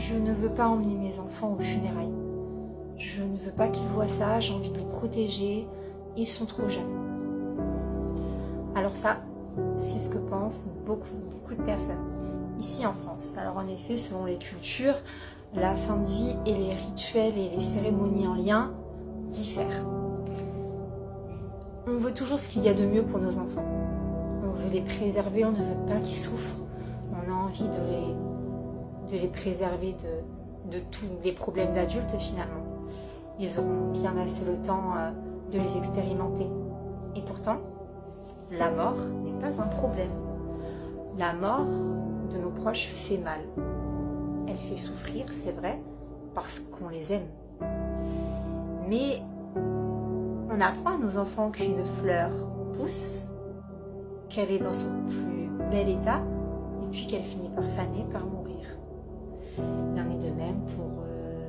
je ne veux pas emmener mes enfants aux funérailles. Je ne veux pas qu'ils voient ça, j'ai envie de les protéger, ils sont trop jeunes. Alors ça, c'est ce que pensent beaucoup de personnes ici en France. Alors en effet, selon les cultures, la fin de vie et les rituels et les cérémonies en lien diffèrent. On veut toujours ce qu'il y a de mieux pour nos enfants. On veut les préserver, on ne veut pas qu'ils souffrent. On a envie de les préserver de tous les problèmes d'adultes finalement. Ils auront bien assez le temps de les expérimenter. Et pourtant, la mort n'est pas un problème. La mort de nos proches fait mal. Elle fait souffrir, c'est vrai, parce qu'on les aime. Mais on apprend à nos enfants qu'une fleur pousse, qu'elle est dans son plus bel état, et puis qu'elle finit par faner, par mourir. Il en est de même pour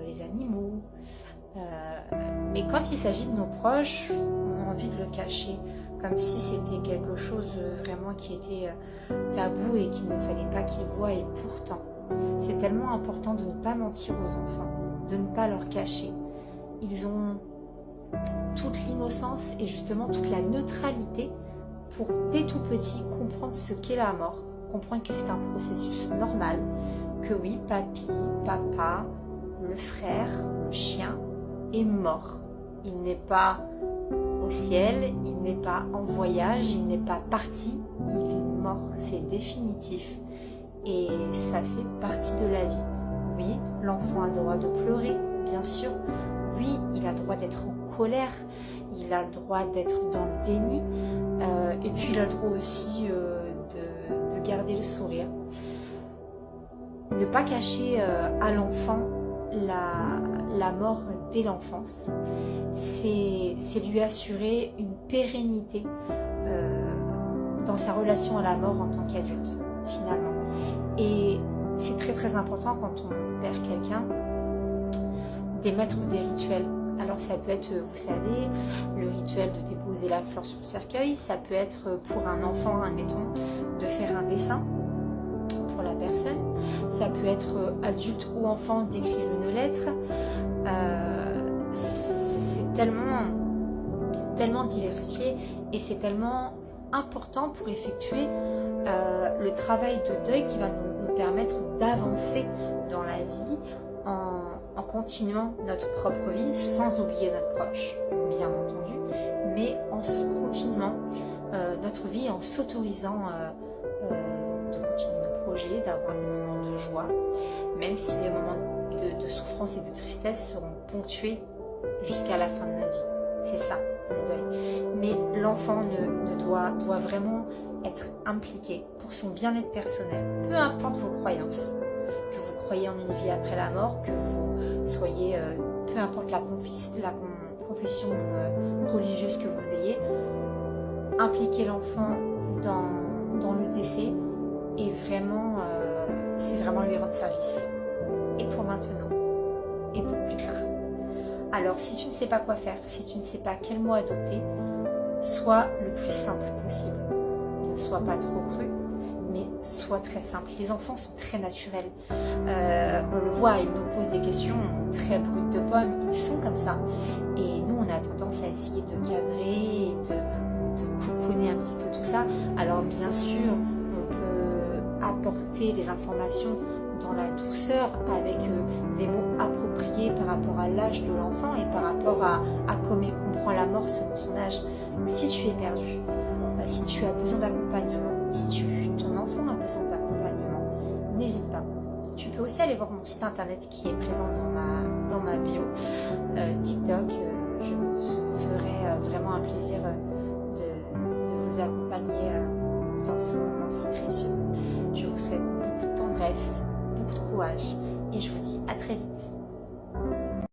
les animaux. Mais quand il s'agit de nos proches, on a envie de le cacher, comme si c'était quelque chose vraiment qui était tabou et qu'il ne fallait pas qu'ils voient. Et pourtant, c'est tellement important de ne pas mentir aux enfants, de ne pas leur cacher. Ils ont toute l'innocence et justement toute la neutralité pour, dès tout petit, comprendre ce qu'est la mort, comprendre que c'est un processus normal, que oui, papy, papa, le frère, le chien est mort. Il n'est pas au ciel, il n'est pas en voyage, il n'est pas parti, il est mort, c'est définitif. Et ça fait partie de la vie. Oui, l'enfant a le droit de pleurer, bien sûr. Oui, il a le droit d'être en colère, il a le droit d'être dans le déni, et puis il a le droit aussi de garder le sourire. Ne pas cacher à l'enfant la mort dès l'enfance, c'est lui assurer une pérennité dans sa relation à la mort en tant qu'adulte, finalement. Et c'est très important quand on perd quelqu'un, d'émettre des rituels. Alors ça peut être, vous savez, le rituel de déposer la fleur sur le cercueil, ça peut être pour un enfant, admettons, de faire un dessin pour la personne, ça peut être adulte ou enfant d'écrire une lettre. C'est tellement diversifié et c'est tellement important pour effectuer le travail de deuil qui va nous permettre d'avancer dans la vie en continuant notre propre vie sans oublier notre proche, bien entendu, mais en continuant notre vie, en s'autorisant de continuer nos projets, d'avoir des moments de joie, même si les moments de souffrance et de tristesse seront ponctués jusqu'à la fin de notre vie. C'est ça, le deuil. Mais l'enfant doit vraiment être impliqué pour son bien-être personnel, peu importe vos croyances, que vous croyez en une vie après la mort, que vous soyez, peu importe la confession religieuse que vous ayez, impliquer l'enfant dans le décès est vraiment, c'est vraiment lui rendre service. Et pour maintenant, et pour plus tard. Alors, si tu ne sais pas quoi faire, si tu ne sais pas quel mot adopter, sois le plus simple possible. Ne sois pas trop cru, mais sois très simple. Les enfants sont très naturels. On le voit, ils nous posent des questions très brutes de pommes. Ils sont comme ça. Et nous, on a tendance à essayer de cadrer et de coucouner un petit peu tout ça. Alors, bien sûr, on peut apporter les informations dans la douceur, avec des mots appropriés par rapport à l'âge de l'enfant et par rapport à comment il comprend la mort selon son âge. Donc, si tu es perdu, si tu as besoin d'accompagnement, si ton enfant a besoin d'accompagnement, n'hésite pas. Tu peux aussi aller voir mon site internet qui est présent dans ma bio, TikTok. Je me ferai vraiment un plaisir de vous accompagner dans ce moment si précieux. Je vous souhaite beaucoup de tendresse, beaucoup de courage et je vous dis à très vite.